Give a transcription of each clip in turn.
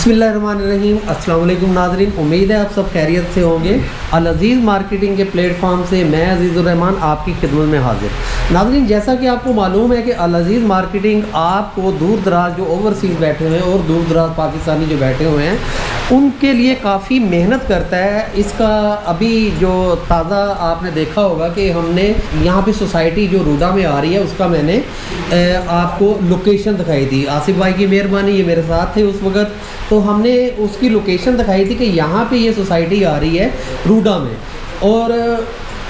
बिस्मिल्लाहिर्रहमानिर्रहीम। अस्सलाम वालेकुम नाज़रीन, उम्मीद है आप सब खैरियत से होंगे। अल अज़ीज़ मार्केटिंग के प्लेटफॉर्म से मैं अज़ीज़ुर रहमान आपकी खिदमत में हाजिर। नाज़रीन, जैसा कि आपको मालूम है कि अल अज़ीज़ मार्केटिंग आपको दूर दराज जो ओवरसीज़ बैठे हुए हैं और दूर दराज पाकिस्तानी जो बैठे हुए हैं उनके लिए काफ़ी मेहनत करता है। इसका अभी जो ताज़ा आपने देखा होगा कि हमने यहाँ पे सोसाइटी जो रूडा में आ रही है उसका मैंने आपको लोकेशन दिखाई थी। आसिफ भाई की मेहरबानी, ये मेरे साथ थे उस वक़्त, तो हमने उसकी लोकेशन दिखाई थी कि यहाँ पे ये सोसाइटी आ रही है रूडा में। और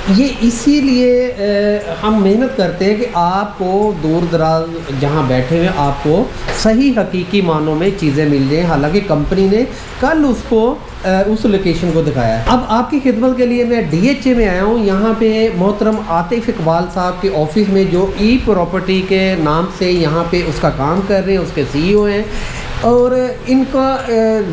ये इसीलिए हम मेहनत करते हैं कि आपको दूर दराज जहाँ बैठे हुए आपको सही हकीकी मानों में चीज़ें मिल जाएँ। हालांकि कंपनी ने कल उसको उस लोकेशन को दिखाया है। अब आपकी खिदमत के लिए मैं DHA में आया हूँ। यहाँ पे मोहतरम आतिफ इकबाल साहब के ऑफिस में जो ई प्रॉपर्टी के नाम से यहाँ पे उसका काम कर रहे हैं, उसके CEO हैं। और इनका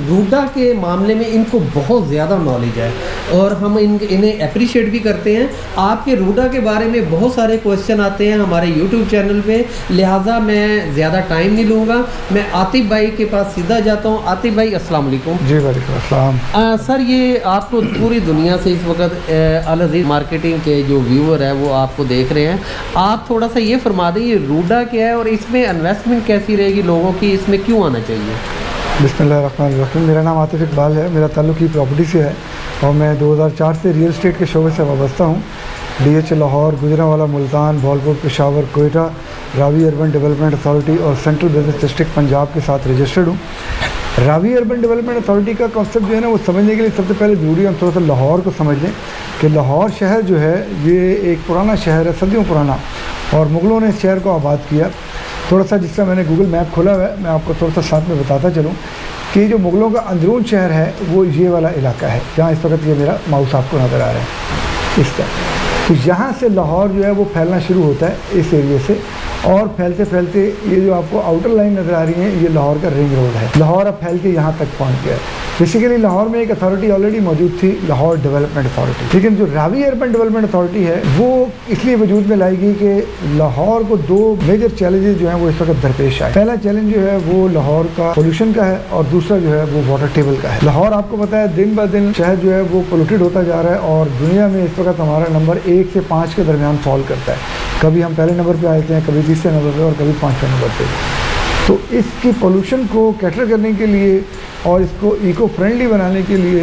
रूडा के मामले में इनको बहुत ज़्यादा नॉलेज है और हम इन्हें अप्रिशिएट भी करते हैं। आपके रूडा के बारे में बहुत सारे क्वेश्चन आते हैं हमारे YouTube चैनल पे, लिहाजा मैं ज़्यादा टाइम नहीं लूँगा। मैं आतिफ भाई के पास सीधा जाता हूँ। आतिफ भाई अस्सलाम वालेकुम। जी वालेकुम अस्सलाम। सर, ये आपको पूरी दुनिया से इस वक्त अल अज़ीज़ मार्केटिंग के जो व्यूअर है वो आपको देख रहे हैं। आप थोड़ा सा ये फरमा दें, ये रूडा क्या है और इसमें इन्वेस्टमेंट कैसी रहेगी लोगों की, इसमें क्यों आना चाहिए? बिस्मिल्लाहिर्रहमानिर्रहीम। मेरा नाम आतिफ इकबाल है, मेरा ताल्लुक़ ही प्रॉपर्टी से है और मैं 2004 से रियल एस्टेट के शोबे से वाबस्ता हूँ। DHA Lahore, Gujranwala, Multan, Bahawalpur, Peshawar, Quetta, Ravi urban development authority और सेंट्रल बिजनेस डिस्ट्रिक्ट पंजाब के साथ रजिस्टर्ड हूँ। रावी अर्बन डेवलपमेंट अथॉरिटी का कॉन्सेप्ट जो है ना, वो समझने के लिए सबसे पहले ज़रूरी है हम थोड़ा सा लाहौर को समझ लें कि लाहौर शहर जो है ये एक पुराना शहर है, सदियों पुराना, और मुग़लों ने इस शहर को आबाद किया। थोड़ा सा जिसका मैंने गूगल मैप खोला हुआ है, मैं आपको थोड़ा सा साथ में बताता चलूँ कि जो मुग़लों का अंदरून शहर है वो ये वाला इलाका है जहाँ इस वक्त ये मेरा माउस आपको नज़र आ रहा है इस तरह। तो यहाँ से लाहौर जो है वो फैलना शुरू होता है इस एरिए से, और फैलते फैलते ये जो आपको आउटर लाइन नज़र आ रही है ये लाहौर का रिंग रोड है। लाहौर अब फैल के यहाँ तक पहुँच गया है। बेसिकली लाहौर में एक अथॉरिटी ऑलरेडी मौजूद थी, लाहौर डेवलपमेंट अथॉरिटी, लेकिन जो रावी अर्बन डेवलपमेंट अथॉरिटी है वो इसलिए वजूद में लाएगी कि लाहौर को दो मेजर चैलेंजेस जो हैं वो इस वक्त दरपेश आए। पहला चैलेंज जो है वो लाहौर का पोल्यूशन का है और दूसरा जो है वो वाटर टेबल का है। लाहौर आपको पता है दिन ब दिन शहर जो है वो पोल्यूटेड होता जा रहा है और दुनिया में इस वक्त हमारा नंबर 1 से 5 के दरमियान फॉल करता है। कभी हम पहले नंबर पर आते हैं, कभी तीसरे नंबर पर और कभी 5वें नंबर पर। तो इसकी पोल्यूशन को कैटर करने के लिए और इसको इको फ्रेंडली बनाने के लिए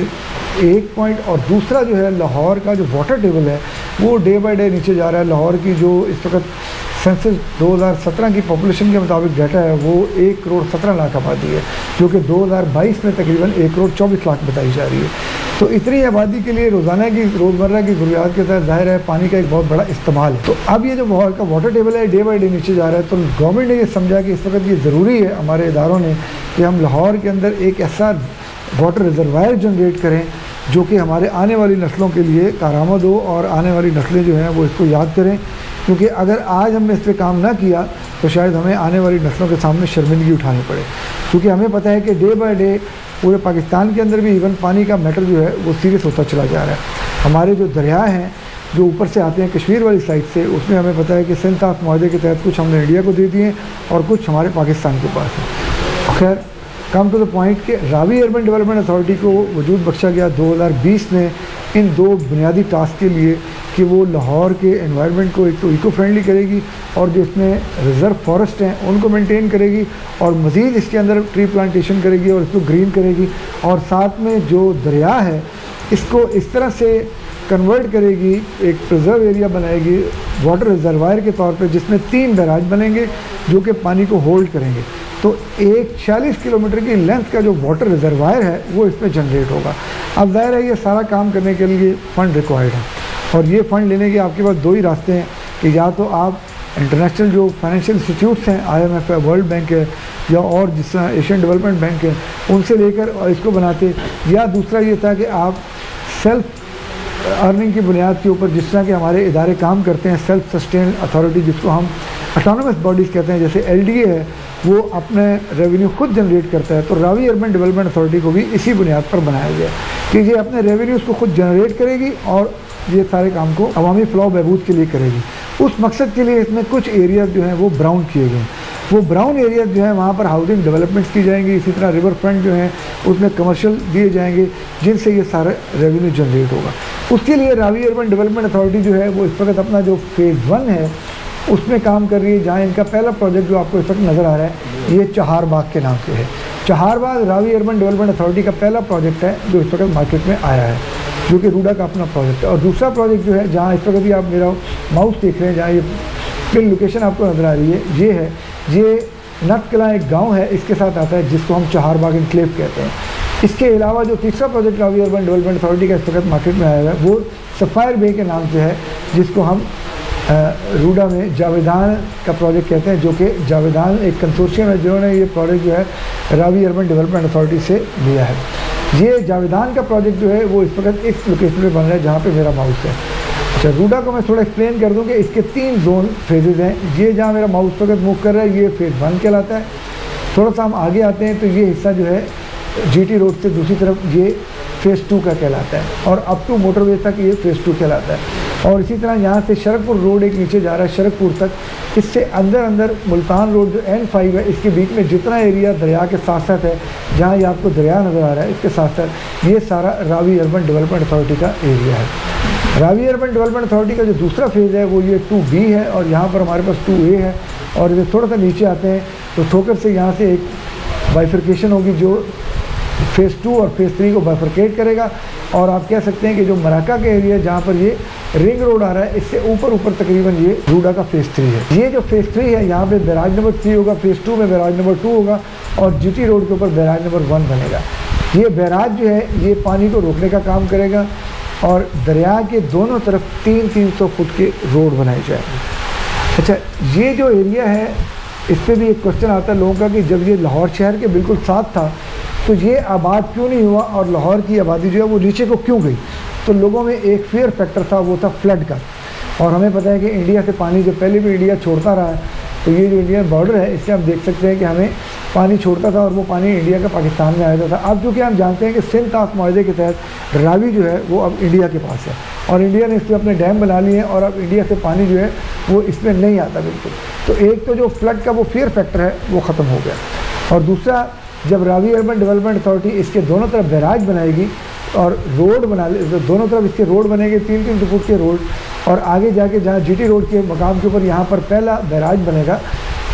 एक पॉइंट, और दूसरा जो है लाहौर का जो वाटर टेबल है वो डे बाय डे नीचे जा रहा है। लाहौर की जो इस वक्त सेंसस 2017 की पॉपुलेशन के मुताबिक डाटा है वो 1 करोड़ 17 लाख आबादी है, जो कि 2022 में तकरीबन 1 करोड़ 24 लाख बताई जा रही है। तो इतनी आबादी के लिए रोज़ाना की रोज़मर्रा की ज़रूरियात के तहत ज़ाहिर है पानी का एक बहुत बड़ा इस्तेमाल है। तो अब ये जो लाहौर का वाटर टेबल है डे बाई डे नीचे जा रहा है, तो गवर्नमेंट ने ये समझा कि इस वक्त ये ज़रूरी है, हमारे इदारों ने, कि हम लाहौर के अंदर एक ऐसा वाटर रिजर्वायर जनरेट करें जो कि हमारे आने वाली नस्लों के लिए कारामद हो और आने वाली नस्लें जो हैं वो इसको याद करें। क्योंकि अगर आज हमने इस पर काम ना किया तो शायद हमें आने वाली नस्लों के सामने शर्मिंदगी उठानी पड़े। क्योंकि हमें पता है कि डे बाय डे पूरे पाकिस्तान के अंदर भी इवन पानी का मैटर जो है वो सीरियस होता चला जा रहा है। हमारे जो दरिया हैं जो ऊपर से आते हैं कश्मीर वाली साइड से, उसमें हमें पता है कि सिंध ताक मुआहदे के तहत कुछ हमने इंडिया को दे दिए और कुछ हमारे पाकिस्तान के पास है। खैर, कम टू द पॉइंट कि रावी अर्बन डेवलपमेंट अथॉरिटी को वजूद बख्शा गया 2020 में इन दो बुनियादी टास्क के लिए कि वो लाहौर के एनवायरनमेंट को एक तो इको फ्रेंडली करेगी और जो इसमें रिज़र्व फॉरेस्ट हैं उनको मेंटेन करेगी और मज़ीद इसके अंदर ट्री प्लांटेशन करेगी और इसको ग्रीन करेगी, और साथ में जो दरिया है इसको इस तरह से कन्वर्ट करेगी, एक प्रिजर्व एरिया बनाएगी वाटर रिजर्वायर के तौर पे, जिसमें 3 बैराज बनेंगे जो कि पानी को होल्ड करेंगे। तो एक 40 किलोमीटर की लेंथ का जो वाटर रिजर्वायर है वो इसमें जनरेट होगा। अब ज़ाहिर है ये सारा काम करने के लिए फ़ंड रिक्वायर्ड है, और ये फ़ंड लेने के आपके पास 2 ही रास्ते हैं कि या तो आप इंटरनेशनल जो फाइनेंशियल इंस्टीट्यूट्स हैं, IMF है, वर्ल्ड बैंक है, या और जिस तरह एशियन डेवलपमेंट बैंक है, उनसे लेकर और इसको बनाते, या दूसरा ये था कि आप सेल्फ अर्निंग की बुनियाद के ऊपर, जिस तरह के हमारे इदारे काम करते हैं, सेल्फ सस्टेन अथॉरिटी जिसको हम ऑटोनमस बॉडीज़ कहते हैं, जैसे LDA है वो अपने रेवेन्यू खुद जनरेट करता है। तो रावी अर्बन डेवलपमेंट अथॉरिटी को भी इसी बुनियाद पर बनाया गया कि ये अपने रेवेन्यूज़ को खुद जनरेट करेगी और ये सारे काम को अवामी फ़लाह बहबूद के लिए करेगी। उस मकसद के लिए इसमें कुछ एरियाज़ जो हैं वो ब्राउन किए गए। वो ब्राउन एरिया जो है वहाँ पर हाउसिंग डेवलपमेंट्स की जाएंगी, इसी तरह रिवर फ्रंट जो है उसमें कमर्शियल दिए जाएंगे जिनसे ये सारा रेवेन्यू जनरेट होगा। उसके लिए रावी अर्बन डेवलपमेंट अथॉरिटी जो है वो इस वक्त अपना जो फेज़ 1 है उसमें काम कर रही है, जहाँ इनका पहला प्रोजेक्ट जो आपको इस वक्त नज़र आ रहा है ये चहारबाग के नाम से है। चहारबाग रावी अर्बन डेवलपमेंट अथॉरिटी का पहला प्रोजेक्ट है जो इस वक्त मार्केट में आया है, जो कि रूडा का अपना प्रोजेक्ट है। और दूसरा प्रोजेक्ट जो है जहाँ इस वक्त भी आप मेरा माउस देख रहे हैं, जहाँ ये पिन लोकेशन आपको नज़र आ रही है, ये है, ये नटकला एक गांव है, इसके साथ आता है जिसको हम चहारबाग इनक्लेव कहते हैं। इसके अलावा जो तीसरा project Ravi urban development authority का इस वक्त मार्केट में आया है वो सफ़ायर बे के नाम से है, जिसको हम रूडा में जावेदान का प्रोजेक्ट कहते हैं, जो कि जावेदान एक कंसोर्शियम है जिन्होंने ये प्रोजेक्ट जो है रावी अर्बन डेवलपमेंट अथॉरिटी से लिया है। ये जावेदान का प्रोजेक्ट जो है वो इस वक्त इस लोकेशन में बन रहा है जहाँ पे मेरा माउस है। अच्छा, रूडा को मैं थोड़ा एक्सप्लेन कर दूँ कि इसके 3 जोन फेजेज़ हैं। ये जहाँ मेरा माउस वक्त मूव कर रहा है ये फेज़ 1 कहलाता है। थोड़ा सा हम आगे आते हैं तो ये हिस्सा जो है GT रोड से दूसरी तरफ ये फेज़ 2 का कहलाता है, और अप टू मोटरवे तक ये फेज़ 2 कहलाता है। और इसी तरह यहाँ से शरकपुर रोड एक नीचे जा रहा है शरकपुर तक, इससे अंदर मुल्तान रोड जो N5 है इसके बीच में जितना एरिया दरिया के साथ साथ है, जहाँ ये आपको दरिया नज़र आ रहा है इसके साथ साथ ये सारा रावी अर्बन डेवलपमेंट अथॉरिटी का एरिया है। रावी अर्बन डेवलपमेंट अथॉरिटी का जो दूसरा फेज़ है वो ये 2B है, और यहाँ पर हमारे पास 2A है। और ये थोड़ा सा नीचे आते हैं तो ठोकर से यहाँ से एक बाइफर्केशन होगी जो फेज़ 2 और फेज़ 3 को बाइफर्केट करेगा। और आप कह सकते हैं कि जो मराका के एरिया जहाँ पर ये रिंग रोड आ रहा है इससे ऊपर तकरीबन ये रूडा का फेज़ 3 है। ये जो फेज़ 3 है यहाँ पे बैराज नंबर 3 होगा, फेज़ 2 में बैराज नंबर 2 होगा, और GT रोड के ऊपर बैराज नंबर 1 बनेगा। ये बैराज जो है ये पानी को रोकने का काम करेगा, और दरिया के दोनों तरफ 300 फुट के रोड बनाए जाएंगे। अच्छा, ये जो एरिया है इस पर भी एक क्वेश्चन आता है लोगों का कि जब ये लाहौर शहर के बिल्कुल साथ था तो ये आबाद क्यों नहीं हुआ, और लाहौर की आबादी जो है वो नीचे को क्यों गई। तो लोगों में एक फेयर फैक्टर था, वो था फ्लड का। और हमें पता है कि इंडिया से पानी जब पहले भी इंडिया छोड़ता रहा है, तो ये जो इंडियन बॉर्डर है इससे हम देख सकते हैं कि हमें पानी छोड़ता था और वो पानी इंडिया का पाकिस्तान में आ जाता था। अब चूँकि हम जानते हैं कि सिंध ताक मुआहदे के तहत रावी जो है वो अब इंडिया के पास है, और इंडिया ने इस पर अपने डैम बना लिए हैं, और अब इंडिया से पानी जो है वो इसमें नहीं आता बिल्कुल। तो एक तो जो फ्लड का वो फेयर फैक्टर है वो ख़त्म हो गया, और दूसरा जब रावी अर्बन डेवलपमेंट अथॉरिटी इसके दोनों तरफ बैराज बनाएगी और रोड बना ले, तो दोनों तरफ इसके रोड बनेंगे 300 फुट के रोड, और आगे जाके जहाँ GT रोड के मकाम के ऊपर यहाँ पर पहला बैराज बनेगा,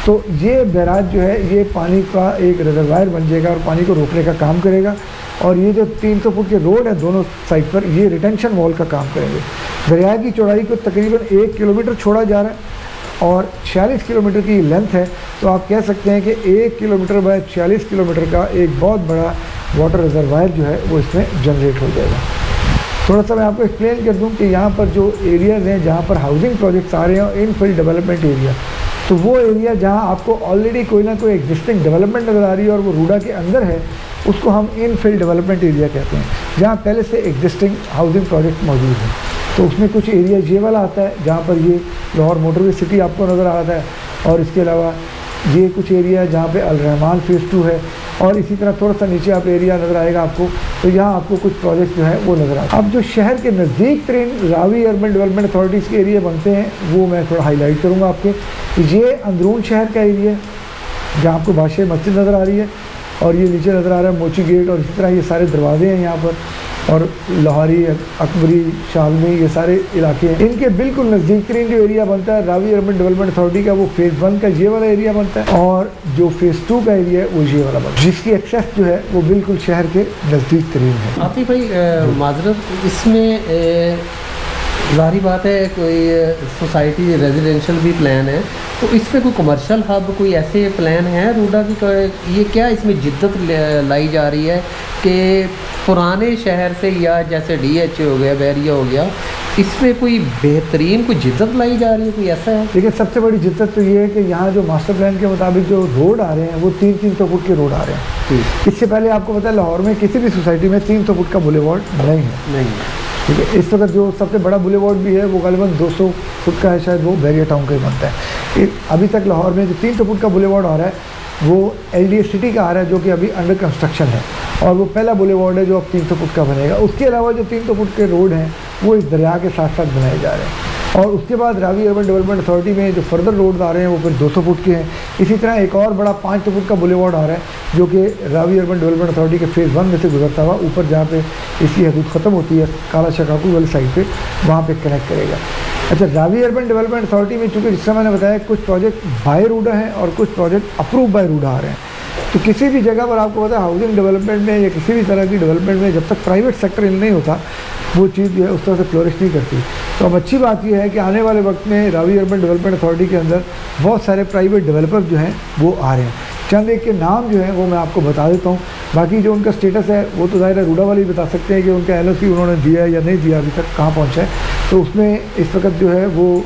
तो ये बैराज जो है ये पानी का एक रिजर्वायर बन जाएगा और पानी को रोकने का काम करेगा। और ये जो 300 फुट के रोड है दोनों साइड पर, ये रिटेंशन वॉल का काम करेंगे। दरिया की चौड़ाई को तकरीबन 1 किलोमीटर छोड़ा जा रहा है, और 46 किलोमीटर की लेंथ है। तो आप कह सकते हैं कि 1 किलोमीटर बाय 46 किलोमीटर का एक बहुत बड़ा वाटर रिजर्वायर जो है वो इसमें जनरेट हो जाएगा। थोड़ा सा मैं आपको एक्सप्लेन कर दूं कि यहाँ पर जो एरियाज़ हैं जहाँ पर हाउसिंग प्रोजेक्ट्स आ रहे हैं, इनफिल डेवलपमेंट एरिया, तो वो एरिया जहाँ आपको ऑलरेडी कोई ना कोई एग्जिस्टिंग डेवलपमेंट नज़र आ रही है और वो रूडा के अंदर है, उसको हम इनफिल डेवलपमेंट एरिया कहते हैं, जहाँ पहले से एग्जिस्टिंग हाउसिंग प्रोजेक्ट मौजूद हैं। तो उसमें कुछ एरिया ये वाला आता है जहाँ पर ये लाहौर मोटरवे सिटी आपको नज़र आ रहा है, और इसके अलावा ये कुछ एरिया है जहाँ पे अल रहमान फेज़ 2 है, और इसी तरह थोड़ा सा नीचे आप एरिया नज़र आएगा आपको, तो यहाँ आपको कुछ प्रोजेक्ट जो है वो नज़र आए। अब जो शहर के नज़दीक तरीन रावी अर्बन डेवलपमेंट अथॉरिटीज़ के एरिया बनते हैं वो मैं थोड़ा हाईलाइट करूँगा आपके। ये अंदरून शहर का एरिया है जहाँ आपको बादशाह मस्जिद नज़र आ रही है, और ये नीचे नज़र आ रहा है मोची गेट, और इसी तरह ये सारे दरवाजे हैं यहाँ पर, और लाहौरी, अकबरी, शालमी, ये सारे इलाके हैं। इनके बिल्कुल नज़दीक तरीन जो एरिया बनता है रावी अर्बन डेवलपमेंट अथॉरिटी का, वो फेज़ 1 का ये वाला एरिया बनता है, और जो फेज़ 2 का एरिया है वो ये वाला बनता है, जिसकी एक्सेस जो है वो बिल्कुल शहर के नज़दीक तरीन है। आतिफ भाई माजरत, इसमें ज़ाहिर बात है कोई सोसाइटी रेजिडेंशियल भी प्लान है, तो इस पर कोई कमर्शियल हब कोई ऐसे प्लान है रूडा की? ये क्या इसमें जिद्दत लाई जा रही है कि पुराने शहर से, या जैसे DH हो गया, बैरिया हो गया, इसमें कोई बेहतरीन कोई जिद्दत लाई जा रही है, कोई ऐसा है? देखिए, सबसे बड़ी जिद्दत तो ये है कि यहाँ जो मास्टर प्लान के मुताबिक जो रोड आ रहे हैं वो 300 फुट के रोड आ रहे हैं। इससे पहले आपको पता है लाहौर में किसी भी सोसाइटी में 300 फुट का बुलेवार्ड नहीं है। ठीक है, इस वक्त जो सबसे बड़ा बुलेवार्ड भी है वो ग़ालिबन 200 फुट का है, शायद वो बैरिया टाउन का ही बनता है। अभी तक लाहौर में जो 300 फुट का बुलेवार्ड आ रहा है वो LDA सिटी का आ रहा है, जो कि अभी अंडर कंस्ट्रक्शन है, और वो पहला बुलेवार्ड है जो अब 300 फुट का बनेगा। उसके अलावा जो 300 फुट के रोड हैं वो इस दरिया के साथ साथ बनाए जा रहे हैं। और उसके बाद रावी अर्बन डेवलपमेंट अथॉरिटी में जो फर्दर रोड आ रहे हैं वो फिर 200 फुट के हैं। इसी तरह एक और बड़ा 500 फुट का बुलेवार्ड आ रहा है जो कि रावी अर्बन डेवलपमेंट अथॉरिटी के फेज़ 1 में से गुजरता हुआ ऊपर जहाँ पे इसकी हदूद ख़त्म होती है काला शकाकू वाली साइड पे, वहाँ पे कनेक्ट करेगा। अच्छा, रावी अर्बन डेवलपमेंट अथॉरिटी में चूँकि जिस मैंने बताया कुछ प्रोजेक्ट बाय रूडा हैं और कुछ प्रोजेक्ट अप्रूव बाय रूडा आ रहे हैं, तो किसी भी जगह पर आपको पता है हाउसिंग डेवलपमेंट में या किसी भी तरह की डेवलपमेंट में जब तक प्राइवेट सेक्टर इन नहीं होता वो चीज़ जो है उस तरह से फ्लोरिश नहीं करती। तो अब अच्छी बात यह है कि आने वाले वक्त में रावी अर्बन डेवलपमेंट अथॉरिटी के अंदर बहुत सारे प्राइवेट डेवलपर जो हैं वो आ रहे हैं। चंद एक के नाम जो है वो मैं आपको बता देता हूँ, बाकी जो उनका स्टेटस है वो तो ज़ाहिर है रूडा वाले ही बता सकते हैं कि उनका एलओसी उन्होंने दिया है या नहीं दिया, अभी तक कहाँ पहुँचा है। तो उसमें इस वक्त जो है वो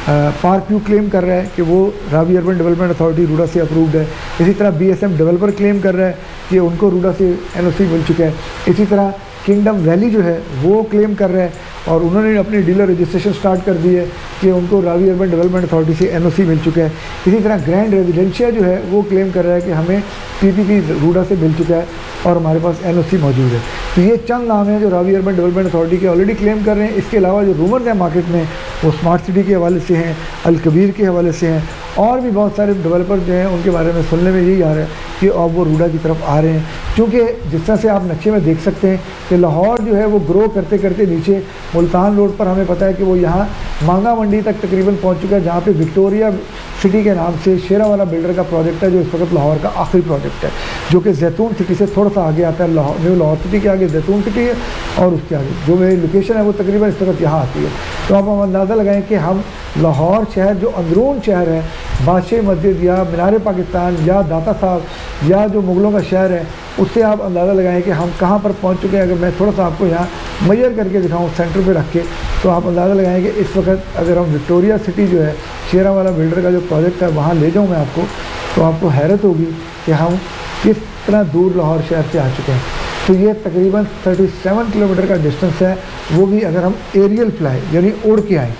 पार्क व्यू क्लेम कर रहा है कि वो Ravi urban development authority RUDA से अप्रूव्ड है। इसी तरह बीएसएम डेवलपर क्लेम कर रहा है कि उनको रूडा से एनओसी मिल चुका है। इसी तरह किंगडम वैली जो है वो क्लेम कर रहा है और उन्होंने अपनी डीलर रजिस्ट्रेशन स्टार्ट कर दी है कि उनको रावी अर्बन डेवलपमेंट अथॉरिटी से एनओसी मिल चुका है। इसी तरह ग्रैंड रेजिडेंशिया जो है वो क्लेम कर रहा है कि हमें पीपीपी रूडा से मिल चुका है और हमारे पास एनओसी मौजूद है। तो ये चंद नाम हैं जो रावी अर्बन डेवलपमेंट अथॉरिटी के ऑलरेडी क्लेम कर रहे हैं। इसके अलावा जो रूमर्स हैं मार्केट में वो स्मार्ट सिटी के हवाले से हैं, अल कबीर के हवाले से हैं, और भी बहुत सारे डेवलपर जो हैं उनके बारे में सुनने में यही आ रहा है कि अब वो रूडा की तरफ आ रहे हैं। क्योंकि जिस तरह से आप नक्शे में देख सकते हैं कि लाहौर जो है वो ग्रो करते करते नीचे मुल्तान रोड पर हमें पता है कि वो यहाँ मांगा मंडी तक तकरीबन पहुँच चुका है, जहाँ पे विक्टोरिया सिटी के नाम से शेरावाला बिल्डर का प्रोजेक्ट है जो इस वक्त लाहौर का आखिरी प्रोजेक्ट है, जो कि जैतून सिटी से थोड़ा सा आगे आता है। न्यू लाहौर सिटी के आगे जैतून सिटी है और उसके आगे जो मेरी लोकेशन है वो तकरीबन इस वक्त यहाँ आती है। तो आप हम अंदाज़ा लगाएं कि हम लाहौर शहर जो अंदरून शहर है, बादशाही मस्जिद या मीनार पाकिस्तान या दाता साहब या जो मुग़लों का शहर है, उससे आप अंदाज़ा लगाएं कि हम कहाँ पर पहुँच चुके हैं। अगर मैं थोड़ा सा आपको यहाँ मेजर करके दिखाऊँ सेंटर पे रख के, तो आप अंदाज़ा लगाएं कि इस वक्त अगर हम विक्टोरिया सिटी जो है शेरावाला बिल्डर का जो प्रोजेक्ट है वहाँ ले जाऊँ मैं आपको, तो आपको हैरत होगी कि हम किस तरह दूर लाहौर शहर से आ चुके हैं। तो ये तकरीबन 37 किलोमीटर का डिस्टेंस है, वो भी अगर हम एरियल फ्लाई यानी उड़ के आएँ,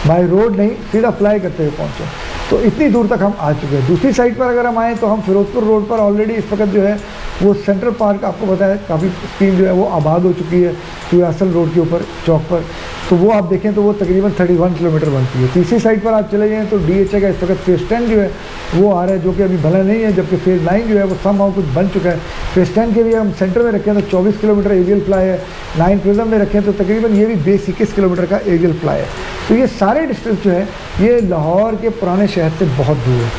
बाय रोड नहीं, सीधा फ्लाई करते हुए पहुँचे, तो इतनी दूर तक हम आ चुके हैं। दूसरी साइड पर अगर हम आएँ तो हम फिरोजपुर रोड पर ऑलरेडी इस वक्त जो है वो सेंट्रल पार्क आपको पता है काफ़ी स्कीम जो है वो आबाद हो चुकी है यासल रोड के ऊपर चौक पर, तो वो आप देखें तो वो तकरीबन 31 किलोमीटर बनती है। तीसरी साइड पर आप चले जाएँ तो DHA का इस वक्त फेज़ 10 जो है वो आ रहा है, जो कि अभी भला नहीं है, जबकि फेज़ 9 जो है वो समहाउ कुछ बन चुका है। फेज़ 10 के भी हम सेंटर में रखें तो 24 किलोमीटर एरियल फ्लाई है, 9 प्रिज्म में रखें तो तकरीबन ये भी 21 किलोमीटर का एरियल फ्लाई है। तो ये सारे डिस्टेंस जो है ये लाहौर के पुराने शहर से बहुत दूर है।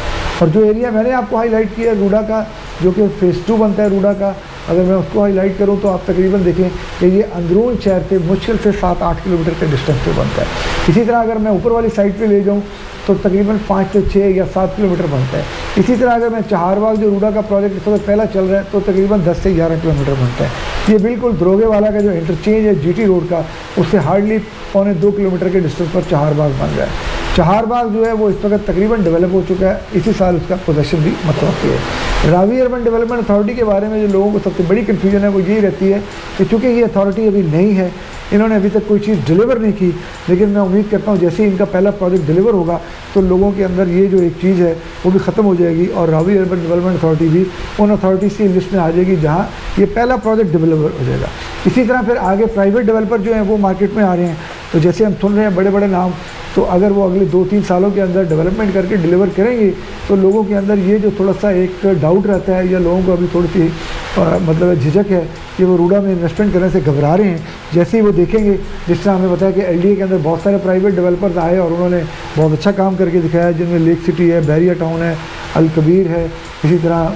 और जो एरिया मैंने आपको हाईलाइट किया है रूडा का, जो कि फेज़ 2 बनता है रूडा का, अगर मैं उसको हाईलाइट करूं तो आप तकरीबन देखें कि ये अंदरून शहर से मुश्किल से 7-8 किलोमीटर के डिस्टेंस पे बनता है। इसी तरह अगर मैं ऊपर वाली साइड पे ले जाऊं तो तकरीबन 5 से 6 या 7 किलोमीटर बनता है। इसी तरह अगर मैं चहारबाग जो रूडा का प्रोजेक्ट इस वक्त पहला चल रहा है तो तकरीबन 10 से 11 किलोमीटर बनता है। ये बिल्कुल दरोगे वाला का जो इंटरचेंज है GT रोड का, उससे हार्डली 1.25 किलोमीटर के डिस्टेंस पर चहारबाग बन रहा है। चहारबाग जो है वो इस वक्त तकरीबन डेवलप हो चुका है, इसी साल उसका पोजेशन भी मतवक्की है। रावी अर्बन डेवलपमेंट अथॉरिटी के बारे में जो लोगों को सबसे बड़ी कन्फ्यूजन है वो यही रहती है कि चूँकि ये अथॉरिटी अभी नहीं है, इन्होंने अभी तक कोई चीज़ डिलीवर नहीं की, लेकिन मैं उम्मीद करता हूँ जैसे ही इनका पहला प्रोजेक्ट डिलीवर होगा तो लोगों के अंदर ये जो एक चीज़ है वो भी ख़त्म हो जाएगी और रावी अर्बन डेवलपमेंट अथॉरिटी भी उन अथॉरिटीज़ की लिस्ट में आ जाएगी जहाँ ये पहला प्रोजेक्ट डिलीवर हो जाएगा। इसी तरह फिर आगे प्राइवेट डेवलपर जो हैं वो मार्केट में आ रहे हैं, तो जैसे हम सुन रहे हैं बड़े बड़े नाम, तो अगर वो अगले 2-3 सालों के अंदर डेवलपमेंट करके डिलीवर करेंगे तो लोगों के अंदर ये जो थोड़ा सा एक डाउट रहता है या लोगों को अभी थोड़ी सी मतलब झिझक है कि वो रूडा में इन्वेस्टमेंट करने से घबरा रहे हैं, जैसे ही वो देखेंगे, जिस तरह हमें पता है कि LDA के अंदर बहुत सारे प्राइवेट डेवलपर्स आए और उन्होंने बहुत अच्छा काम करके दिखाया, जिनमें लेक सिटी है, बैरिया टाउन है, अल कबीर है, इसी तरह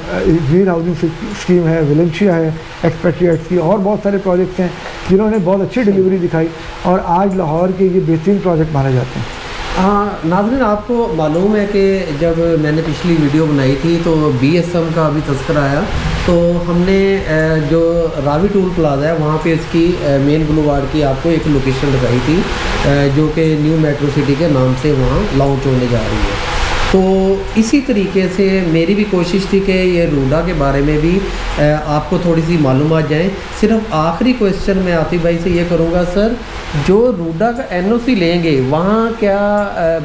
वीर हाउसिंग स्कीम है, विलेंशिया है, एक्सपेट्रिएट्स की, और बहुत सारे प्रोजेक्ट्स हैं जिन्होंने बहुत अच्छी डिलीवरी दिखाई और आज लाहौर के ये बेहतरीन प्रोजेक्ट माने जाते हैं। हाँ नाज़रीन, आपको मालूम है कि जब मैंने पिछली वीडियो बनाई थी तो BSM का अभी तज़किरा आया, तो हमने जो रावी टूल प्लाजा है वहाँ पे इसकी मेन बुलवार्ड की आपको एक लोकेशन लगाई थी जो कि न्यू मेट्रो सिटी के नाम से वहाँ लॉन्च होने जा रही है। तो इसी तरीके से मेरी भी कोशिश थी कि ये रूडा के बारे में भी आपको थोड़ी सी मालूमात जाएँ। सिर्फ आखिरी क्वेश्चन मैं आतिफ भाई से ये करूँगा, सर जो रूडा का NOC लेंगे वहाँ क्या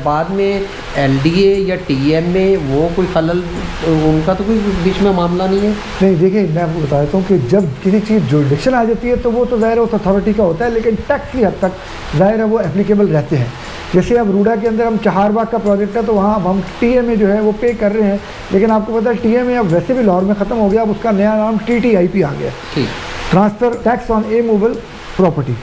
बाद में LDA या TM में वो कोई खलल उनका तो कोई बीच में मामला नहीं है? नहीं, देखिए मैं आपको बता देता हूँ कि जब किसी चीज़ जुरिडिक्शन आ जाती है तो वो तो ज़ाहिर है उस अथॉरिटी का होता है, लेकिन टैक्स की हद तक ज़ाहिर है वो एप्लीकेबल रहते हैं। जैसे अब रूडा के अंदर हम चहारबाग का प्रोजेक्ट है, तो वहाँ अब हम TMA जो है वो पे कर रहे हैं, लेकिन आपको पता है TMA अब वैसे भी लाहौर में ख़त्म हो गया, अब उसका नया नाम TTIP आ गया, transfer tax on A movable property.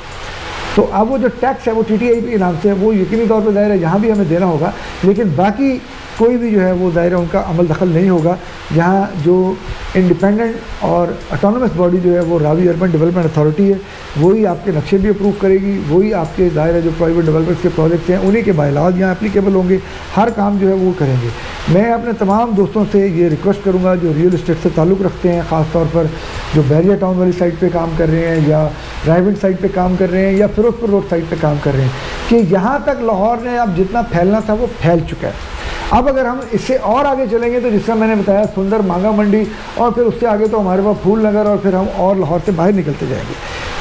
तो अब वो जो टैक्स है वो TTIP के नाम से है, वो यकीनी तौर पर ज़ाहिर है यहाँ भी हमें देना होगा, लेकिन बाकी कोई भी जो है वो ज़ाहिर है उनका अमल दखल नहीं होगा। यहाँ जो इंडिपेंडेंट और ऑटोनमस बॉडी जो है वो रावी अर्बन डेवलपमेंट अथॉरिटी है, वही आपके नक्शे भी अप्रूव करेगी, वही आपके ज़ाहिर है जो प्राइवेट डेवलपर्स के प्रोजेक्ट्स हैं उन्हीं के बायलाज यहाँ एप्लीकेबल होंगे, हर काम जो है वो करेंगे। मैं अपने तमाम दोस्तों से ये रिक्वेस्ट करूँगा जो रियल इस्टेट से ताल्लुक़ रखते हैं, ख़ास तौर पर जो बैरिया टाउन वाली साइड पर काम कर रहे हैं या रायविंड साइड पर काम कर रहे हैं या फिरोजपुर रोड साइड पर काम कर रहे हैं, कि यहाँ तक लाहौर ने अब जितना फैलना था वो फैल चुका है। अब अगर हम इससे और आगे चलेंगे तो जिसका मैंने बताया सुंदर मांगा मंडी, और फिर उससे आगे तो हमारे पास फूल नगर, और फिर हम और लाहौर से बाहर निकलते जाएंगे।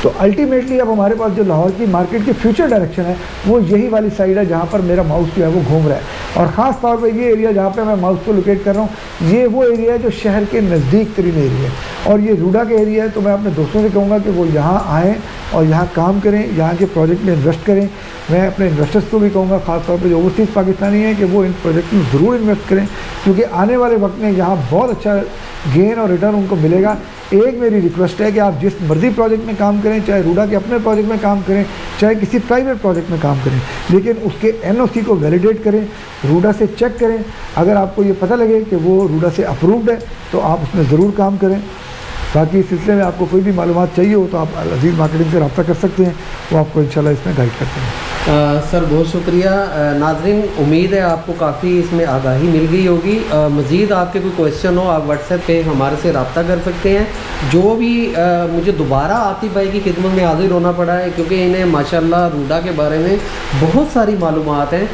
तो अल्टीमेटली अब हमारे पास जो लाहौर की मार्केट की फ्यूचर डायरेक्शन है वो यही वाली साइड है जहाँ पर मेरा माउस जो है वो घूम रहा है, और ख़ास तौर पर ये एरिया जहाँ पर मैं माउस को लोकेट कर रहा हूँ, ये वो एरिया है जो शहर के नज़दीक तरीन एरिया है, और ये रूडा का एरिया है। तो मैं अपने दोस्तों से कहूँगा कि वो यहाँ आएँ और यहाँ काम करें, यहाँ के प्रोजेक्ट में इन्वेस्ट करें। मैं अपने इन्वेस्टर्स को भी कहूँगा, ख़ास तौर पे जो ओवरसीज़ पाकिस्तानी हैं, कि वो इन प्रोजेक्ट में ज़रूर इन्वेस्ट करें, क्योंकि आने वाले वक्त में यहाँ बहुत अच्छा गेन और रिटर्न उनको मिलेगा। एक मेरी रिक्वेस्ट है कि आप जिस मर्जी प्रोजेक्ट में काम करें, चाहे रूडा के अपने प्रोजेक्ट में काम करें, चाहे किसी प्राइवेट प्रोजेक्ट में काम करें, लेकिन उसके NOC को वैलिडेट करें, रूडा से चेक करें। अगर आपको ये पता लगे कि वो रूडा से अप्रूव्ड है तो आप उसमें ज़रूर काम करें। बाकी इस सिलसिले में आपको कोई भी मालूमात चाहिए हो तो आप अज़ीज़ मार्केटिंग से रब्ता कर सकते हैं, वो आपको इंशाल्लाह इसमें गाइड करते हैं। सर बहुत शुक्रिया। नाज़रीन, उम्मीद है आपको काफ़ी इसमें आगाही मिल गई होगी। मज़ीद आपके कोई क्वेश्चन हो आप व्हाट्सएप पे हमारे से रब्ता कर सकते हैं। जो भी मुझे दोबारा आतिफ भाई की खिदमत में हाज़िर होना पड़ा है, क्योंकि इन्हें माशाल्लाह रूडा के बारे में बहुत सारी मालूमात हैं,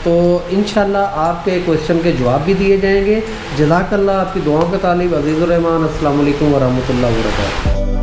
तो इंशाल्लाह आपके क्वेश्चन के जवाब भी दिए जाएंगे। जज़ाकल्लाह, आपकी दुआओं का तालिब। अज़ीज़ुर रहमान, अस्सलामु अलैकुम व रहमतुल्लाहि व बरकातहू।